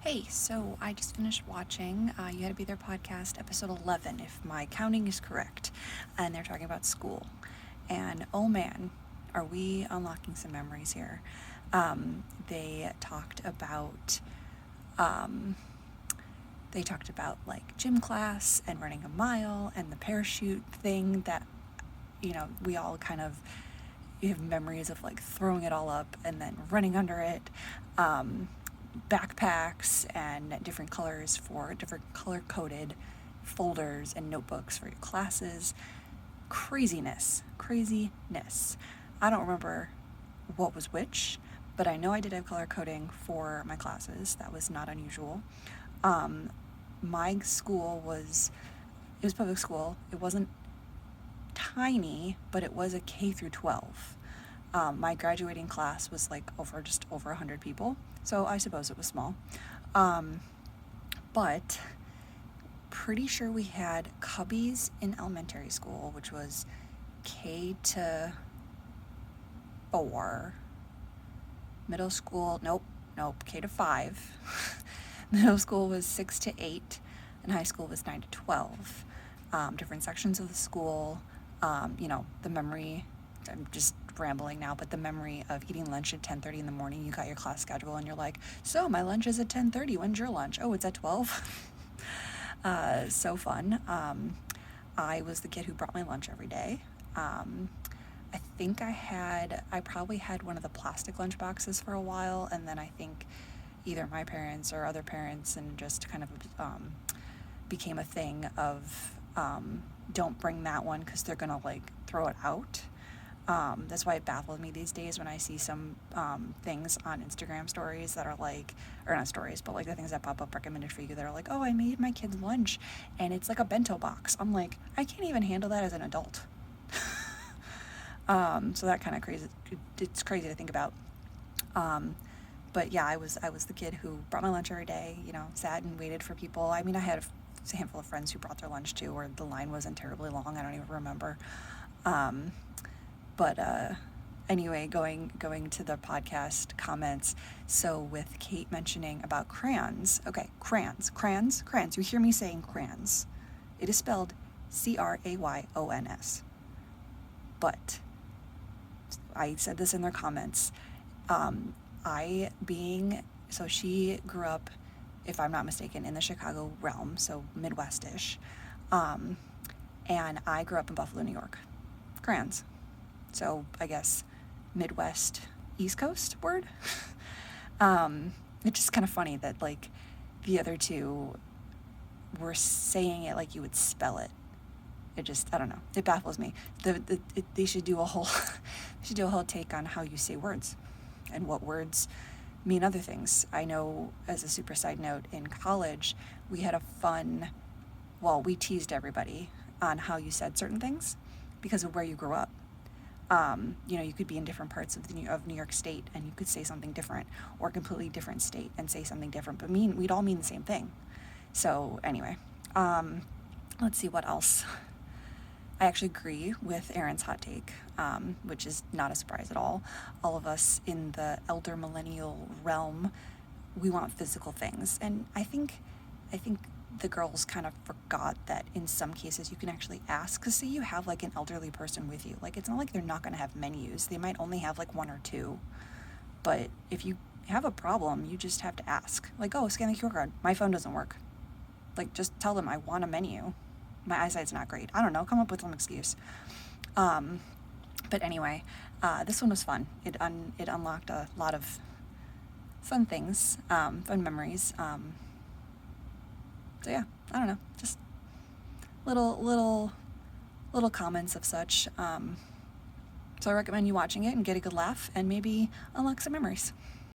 Hey, so I just finished watching You Had to Be There podcast, episode 11, if my counting is correct. And they're talking about school. And oh man, are we unlocking some memories here. They talked about like gym class and running a mile and the parachute thing that, we all kind of have memories of like throwing it all up and then running under it. Backpacks and different colors for different color-coded folders and notebooks for your classes. Craziness. I don't remember what was which, but I know I did have color coding for my classes. That was not unusual. My school was public school. It wasn't tiny, but it was a K through 12. My graduating class was like just over 100 people, so I suppose it was small. But pretty sure we had cubbies in elementary school, which was K to 4. Middle school, nope, K to 5. Middle school was 6 to 8, and high school was 9 to 12. Different sections of the school, the memory, I'm just rambling now, but the memory of eating lunch at 10:30 in the morning. You got your class schedule and you're like, so my lunch is at 10:30. When's your lunch? Oh, it's at 12. So fun. I was the kid who brought my lunch every day. I think I probably had one of the plastic lunch boxes for a while, and then I think either my parents or other parents and just kind of became a thing of don't bring that one because they're gonna like throw it out. That's why it baffles me these days when I see some things on Instagram stories that are like, or not stories, but like the things that pop up recommended for you that are like, oh, I made my kid's lunch and it's like a bento box. I'm like, I can't even handle that as an adult. So that kind of crazy, it's crazy to think about. But yeah, I was the kid who brought my lunch every day, sat and waited for people. I mean, I had a handful of friends who brought their lunch too, where the line wasn't terribly long. I don't even remember. But anyway, going to the podcast comments. So with Kate mentioning about crayons. Okay, crayons. You hear me saying crayons. It is spelled Crayons. But I said this in their comments. So she grew up, if I'm not mistaken, in the Chicago realm, so Midwest-ish. And I grew up in Buffalo, New York. Crayons. So I guess Midwest, East Coast word. It's just kind of funny that like the other two were saying it like you would spell it. I don't know. It baffles me. They should do a whole take on how you say words and what words mean other things. I know, as a super side note, in college we had we teased everybody on how you said certain things because of where you grew up. You could be in different parts of New York State and you could say something different, or a completely different state and say something different, but we'd all mean the same thing. So anyway, let's see what else. I actually agree with Erin's hot take, which is not a surprise at all. All of us in the elder millennial realm, we want physical things, and I think the girls kind of forgot that in some cases you can actually ask. Because say you have like an elderly person with you, like it's not like they're not going to have menus. They might only have like one or two, but if you have a problem, you just have to ask. Like, oh, scan the QR code. My phone doesn't work. Like, just tell them I want a menu. My eyesight's not great. I don't know. Come up with some excuse. But anyway, this one was fun. It unlocked a lot of fun things, fun memories. So yeah, I don't know, just little comments of such. So I recommend you watching it and get a good laugh and maybe unlock some memories.